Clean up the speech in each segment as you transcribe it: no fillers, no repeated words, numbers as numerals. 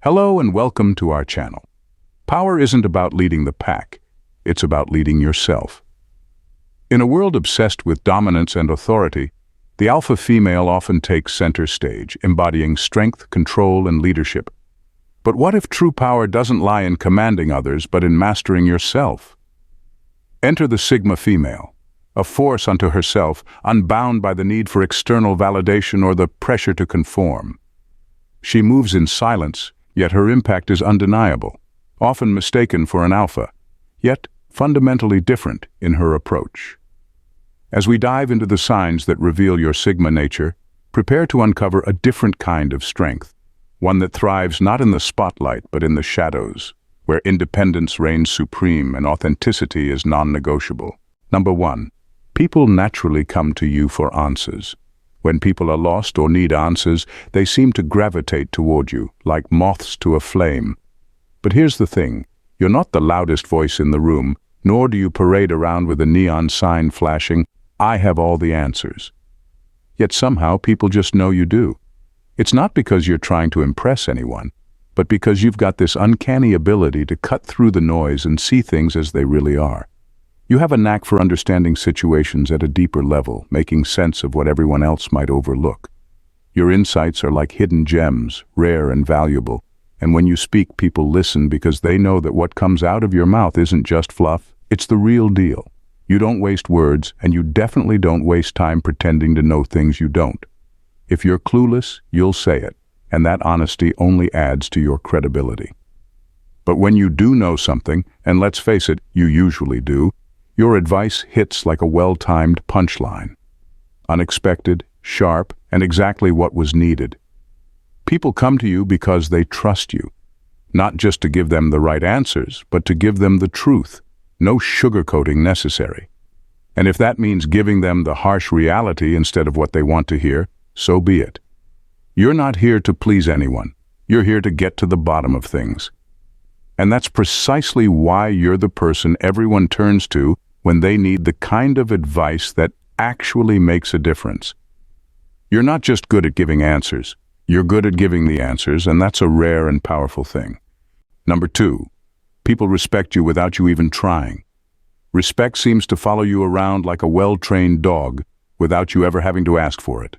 Hello and welcome to our channel. Power isn't about leading the pack, it's about leading yourself. In a world obsessed with dominance and authority, the alpha female often takes center stage, embodying strength, control, and leadership. But what if true power doesn't lie in commanding others, but in mastering yourself? Enter the Sigma female, a force unto herself, unbound by the need for external validation or the pressure to conform. She moves in silence, yet her impact is undeniable, often mistaken for an alpha, yet fundamentally different in her approach. As we dive into the signs that reveal your Sigma nature, prepare to uncover a different kind of strength, one that thrives not in the spotlight but in the shadows, where independence reigns supreme and authenticity is non-negotiable. Number 1. People naturally come to you for answers. When people are lost or need answers, they seem to gravitate toward you, like moths to a flame. But here's the thing, you're not the loudest voice in the room, nor do you parade around with a neon sign flashing, "I have all the answers." Yet somehow people just know you do. It's not because you're trying to impress anyone, but because you've got this uncanny ability to cut through the noise and see things as they really are. You have a knack for understanding situations at a deeper level, making sense of what everyone else might overlook. Your insights are like hidden gems, rare and valuable, and when you speak, people listen because they know that what comes out of your mouth isn't just fluff, it's the real deal. You don't waste words, and you definitely don't waste time pretending to know things you don't. If you're clueless, you'll say it, and that honesty only adds to your credibility. But when you do know something, and let's face it, you usually do, your advice hits like a well-timed punchline. Unexpected, sharp, and exactly what was needed. People come to you because they trust you, not just to give them the right answers, but to give them the truth. No sugarcoating necessary. And if that means giving them the harsh reality instead of what they want to hear, so be it. You're not here to please anyone. You're here to get to the bottom of things. And that's precisely why you're the person everyone turns to when they need the kind of advice that actually makes a difference. You're not just good at giving answers. You're good at giving the answers, and that's a rare and powerful thing. Number 2. People respect you without you even trying. Respect seems to follow you around like a well-trained dog without you ever having to ask for it.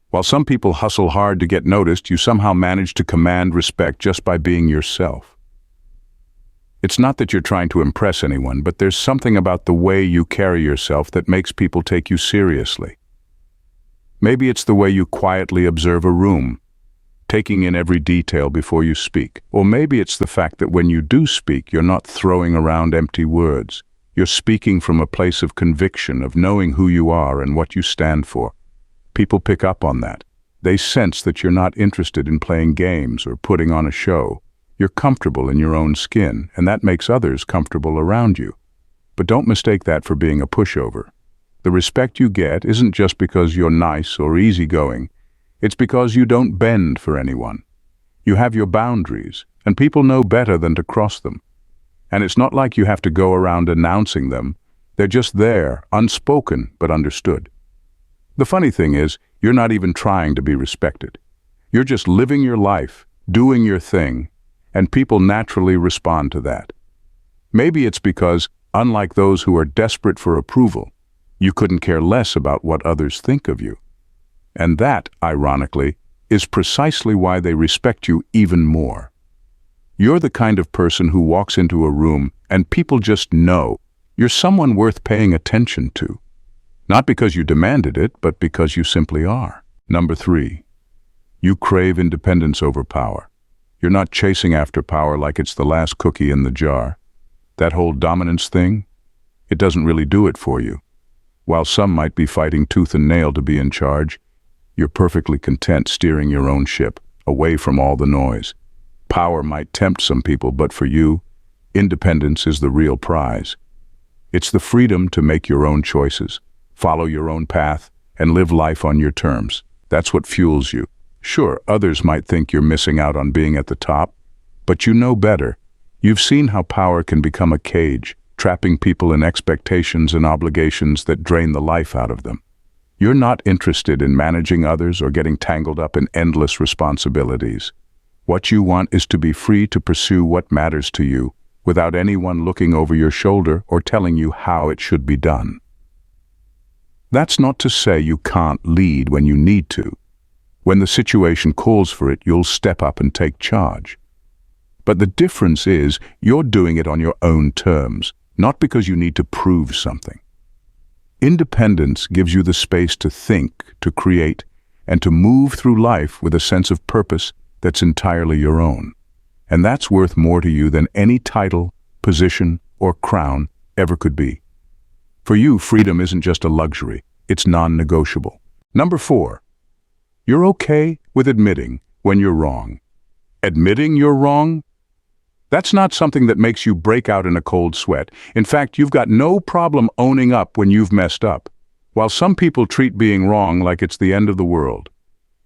While some people hustle hard to get noticed, you somehow manage to command respect just by being yourself. It's not that you're trying to impress anyone, but there's something about the way you carry yourself that makes people take you seriously. Maybe it's the way you quietly observe a room, taking in every detail before you speak. Or maybe it's the fact that when you do speak, you're not throwing around empty words. You're speaking from a place of conviction, of knowing who you are and what you stand for. People pick up on that. They sense that you're not interested in playing games or putting on a show. You're comfortable in your own skin, and that makes others comfortable around you. But don't mistake that for being a pushover. The respect you get isn't just because you're nice or easygoing. It's because you don't bend for anyone. You have your boundaries, and people know better than to cross them. And it's not like you have to go around announcing them. They're just there, unspoken but understood. The funny thing is, you're not even trying to be respected. You're just living your life, doing your thing, and people naturally respond to that. Maybe it's because, unlike those who are desperate for approval, you couldn't care less about what others think of you. And that, ironically, is precisely why they respect you even more. You're the kind of person who walks into a room and people just know you're someone worth paying attention to. Not because you demanded it, but because you simply are. Number 3. You crave independence over power. You're not chasing after power like it's the last cookie in the jar. That whole dominance thing, it doesn't really do it for you. While some might be fighting tooth and nail to be in charge, you're perfectly content steering your own ship, away from all the noise. Power might tempt some people, but for you, independence is the real prize. It's the freedom to make your own choices, follow your own path, and live life on your terms. That's what fuels you. Sure, others might think you're missing out on being at the top, but you know better. You've seen how power can become a cage, trapping people in expectations and obligations that drain the life out of them. You're not interested in managing others or getting tangled up in endless responsibilities. What you want is to be free to pursue what matters to you, without anyone looking over your shoulder or telling you how it should be done. That's not to say you can't lead when you need to. When the situation calls for it, you'll step up and take charge. But the difference is you're doing it on your own terms, not because you need to prove something. Independence gives you the space to think, to create, and to move through life with a sense of purpose that's entirely your own. And that's worth more to you than any title, position, or crown ever could be. For you, freedom isn't just a luxury, it's non-negotiable. Number 4, you're okay with admitting when you're wrong. Admitting you're wrong? That's not something that makes you break out in a cold sweat. In fact, you've got no problem owning up when you've messed up. While some people treat being wrong like it's the end of the world,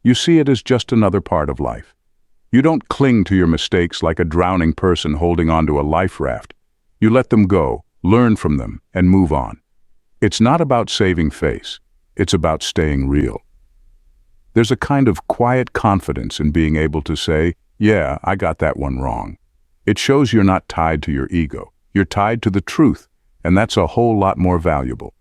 you see it as just another part of life. You don't cling to your mistakes like a drowning person holding onto a life raft. You let them go, learn from them, and move on. It's not about saving face. It's about staying real. There's a kind of quiet confidence in being able to say, yeah, I got that one wrong. It shows you're not tied to your ego. You're tied to the truth, and that's a whole lot more valuable.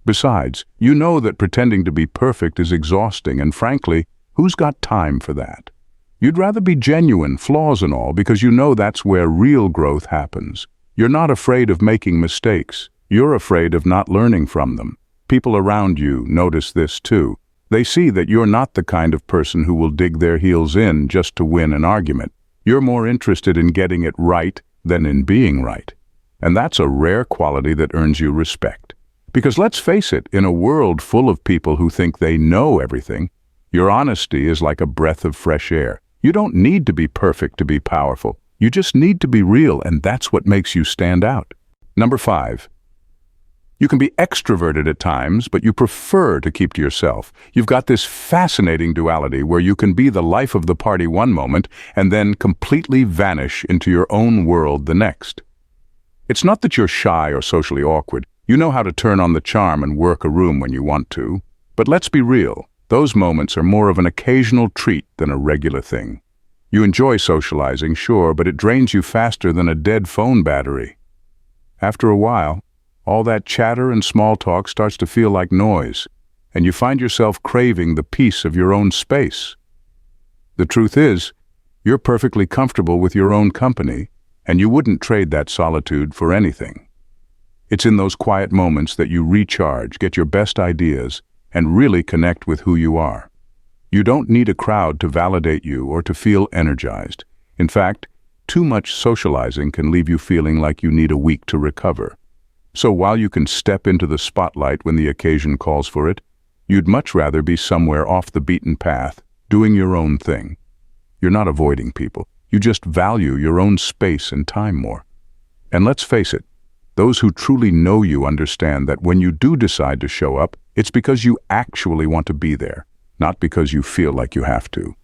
Besides, you know that pretending to be perfect is exhausting, and frankly, who's got time for that? You'd rather be genuine, flaws and all, because you know that's where real growth happens. You're not afraid of making mistakes. You're afraid of not learning from them. People around you notice this too. They see that you're not the kind of person who will dig their heels in just to win an argument. You're more interested in getting it right than in being right. And that's a rare quality that earns you respect. Because let's face it, in a world full of people who think they know everything, your honesty is like a breath of fresh air. You don't need to be perfect to be powerful. You just need to be real, and that's what makes you stand out. Number 5. You can be extroverted at times, but you prefer to keep to yourself. You've got this fascinating duality where you can be the life of the party one moment and then completely vanish into your own world the next. It's not that you're shy or socially awkward. You know how to turn on the charm and work a room when you want to. But let's be real. Those moments are more of an occasional treat than a regular thing. You enjoy socializing, sure, but it drains you faster than a dead phone battery. After a while, all that chatter and small talk starts to feel like noise, and you find yourself craving the peace of your own space. The truth is, you're perfectly comfortable with your own company, and you wouldn't trade that solitude for anything. It's in those quiet moments that you recharge, get your best ideas, and really connect with who you are. You don't need a crowd to validate you or to feel energized. In fact, too much socializing can leave you feeling like you need a week to recover. So while you can step into the spotlight when the occasion calls for it, you'd much rather be somewhere off the beaten path, doing your own thing. You're not avoiding people. You just value your own space and time more. And let's face it, those who truly know you understand that when you do decide to show up, it's because you actually want to be there, not because you feel like you have to.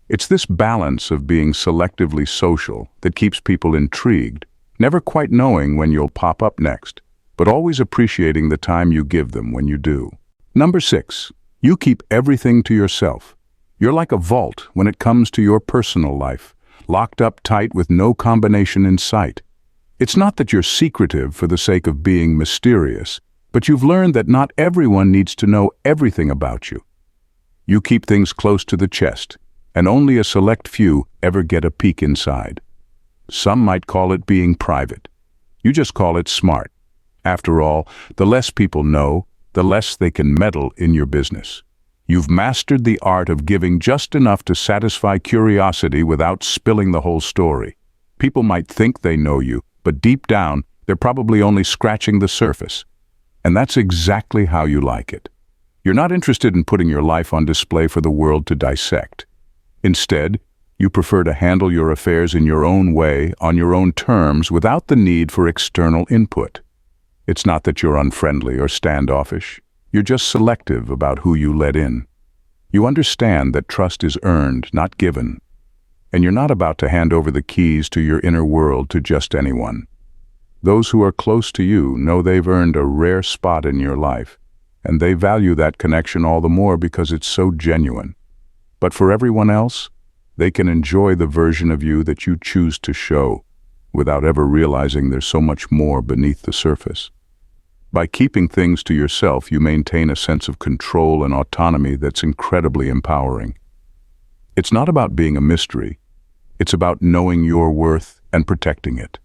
It's this balance of being selectively social that keeps people intrigued, never quite knowing when you'll pop up next, but always appreciating the time you give them when you do. Number 6, you keep everything to yourself. You're like a vault when it comes to your personal life, locked up tight with no combination in sight. It's not that you're secretive for the sake of being mysterious, but you've learned that not everyone needs to know everything about you. You keep things close to the chest, and only a select few ever get a peek inside. Some might call it being private. You just call it smart. After all, the less people know, the less they can meddle in your business. You've mastered the art of giving just enough to satisfy curiosity without spilling the whole story. People might think they know you, but deep down, they're probably only scratching the surface. And that's exactly how you like it. You're not interested in putting your life on display for the world to dissect. Instead, you prefer to handle your affairs in your own way, on your own terms, without the need for external input. It's not that you're unfriendly or standoffish. You're just selective about who you let in. You understand that trust is earned, not given. And you're not about to hand over the keys to your inner world to just anyone. Those who are close to you know they've earned a rare spot in your life, and they value that connection all the more because it's so genuine. But for everyone else, they can enjoy the version of you that you choose to show, without ever realizing there's so much more beneath the surface. By keeping things to yourself, you maintain a sense of control and autonomy that's incredibly empowering. It's not about being a mystery. It's about knowing your worth and protecting it.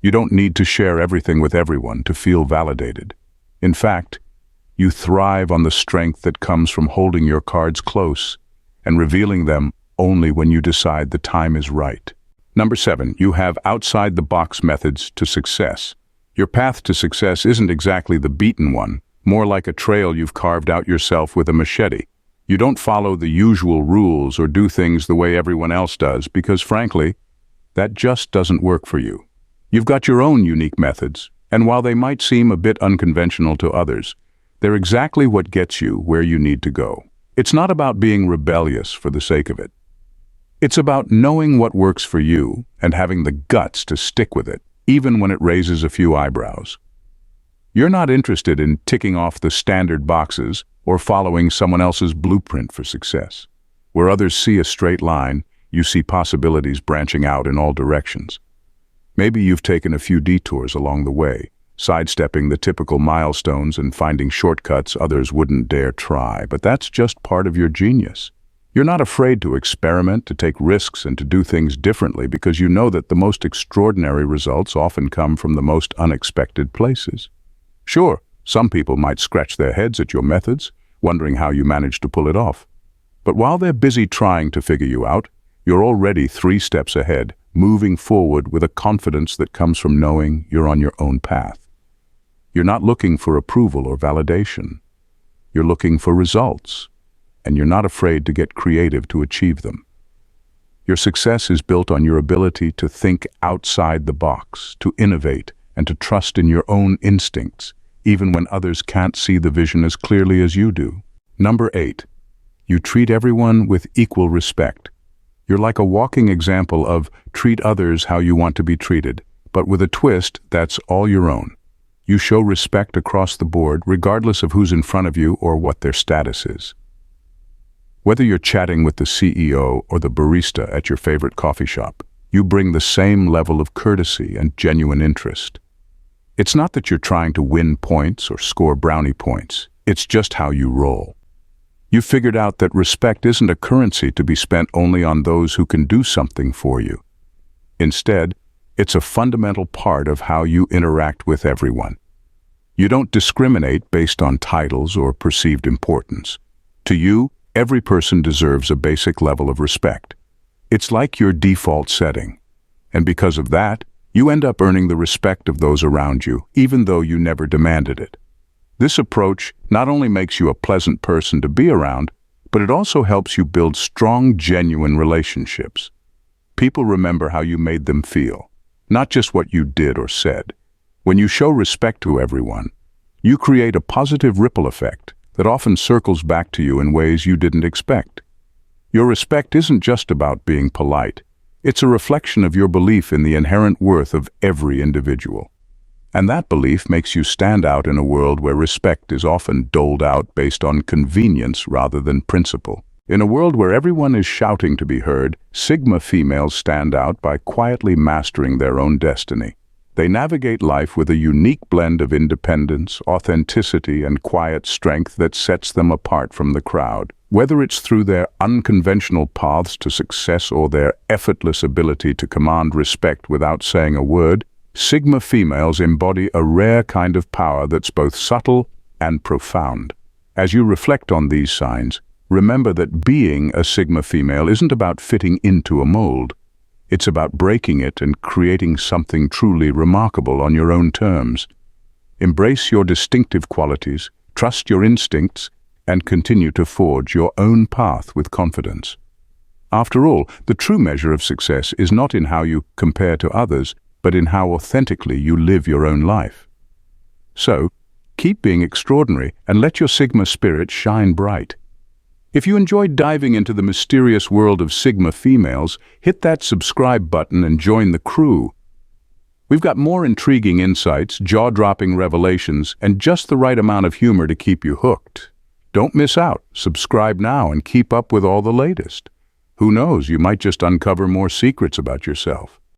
You don't need to share everything with everyone to feel validated. In fact, you thrive on the strength that comes from holding your cards close and revealing them only when you decide the time is right. Number 7, you have outside-the-box methods to success. Your path to success isn't exactly the beaten one, more like a trail you've carved out yourself with a machete. You don't follow the usual rules or do things the way everyone else does because, frankly, that just doesn't work for you. You've got your own unique methods, and while they might seem a bit unconventional to others, they're exactly what gets you where you need to go. It's not about being rebellious for the sake of it. It's about knowing what works for you and having the guts to stick with it, even when it raises a few eyebrows. You're not interested in ticking off the standard boxes or following someone else's blueprint for success. Where others see a straight line, you see possibilities branching out in all directions. Maybe you've taken a few detours along the way, sidestepping the typical milestones and finding shortcuts others wouldn't dare try, but that's just part of your genius. You're not afraid to experiment, to take risks, and to do things differently because you know that the most extraordinary results often come from the most unexpected places. Sure, some people might scratch their heads at your methods, wondering how you manage to pull it off. But while they're busy trying to figure you out, you're already 3 steps ahead, moving forward with a confidence that comes from knowing you're on your own path. You're not looking for approval or validation. You're looking for results, and you're not afraid to get creative to achieve them. Your success is built on your ability to think outside the box, to innovate, and to trust in your own instincts, even when others can't see the vision as clearly as you do. Number 8, you treat everyone with equal respect. You're like a walking example of treat others how you want to be treated, but with a twist that's all your own. You show respect across the board, regardless of who's in front of you or what their status is. Whether you're chatting with the CEO or the barista at your favorite coffee shop, you bring the same level of courtesy and genuine interest. It's not that you're trying to win points or score brownie points. It's just how you roll. You've figured out that respect isn't a currency to be spent only on those who can do something for you. Instead, it's a fundamental part of how you interact with everyone. You don't discriminate based on titles or perceived importance. To you, every person deserves a basic level of respect. It's like your default setting. And because of that, you end up earning the respect of those around you, even though you never demanded it. This approach not only makes you a pleasant person to be around, but it also helps you build strong, genuine relationships. People remember how you made them feel, not just what you did or said. When you show respect to everyone, you create a positive ripple effect that often circles back to you in ways you didn't expect. Your respect isn't just about being polite. It's a reflection of your belief in the inherent worth of every individual. And that belief makes you stand out in a world where respect is often doled out based on convenience rather than principle. In a world where everyone is shouting to be heard, Sigma females stand out by quietly mastering their own destiny. They navigate life with a unique blend of independence, authenticity, and quiet strength that sets them apart from the crowd. Whether it's through their unconventional paths to success or their effortless ability to command respect without saying a word, Sigma females embody a rare kind of power that's both subtle and profound. As you reflect on these signs, remember that being a Sigma female isn't about fitting into a mold. It's about breaking it and creating something truly remarkable on your own terms. Embrace your distinctive qualities, trust your instincts, and continue to forge your own path with confidence. After all, the true measure of success is not in how you compare to others, but in how authentically you live your own life. So, keep being extraordinary and let your Sigma spirit shine bright. If you enjoyed diving into the mysterious world of Sigma females, hit that subscribe button and join the crew. We've got more intriguing insights, jaw-dropping revelations, and just the right amount of humor to keep you hooked. Don't miss out. Subscribe now and keep up with all the latest. Who knows, you might just uncover more secrets about yourself.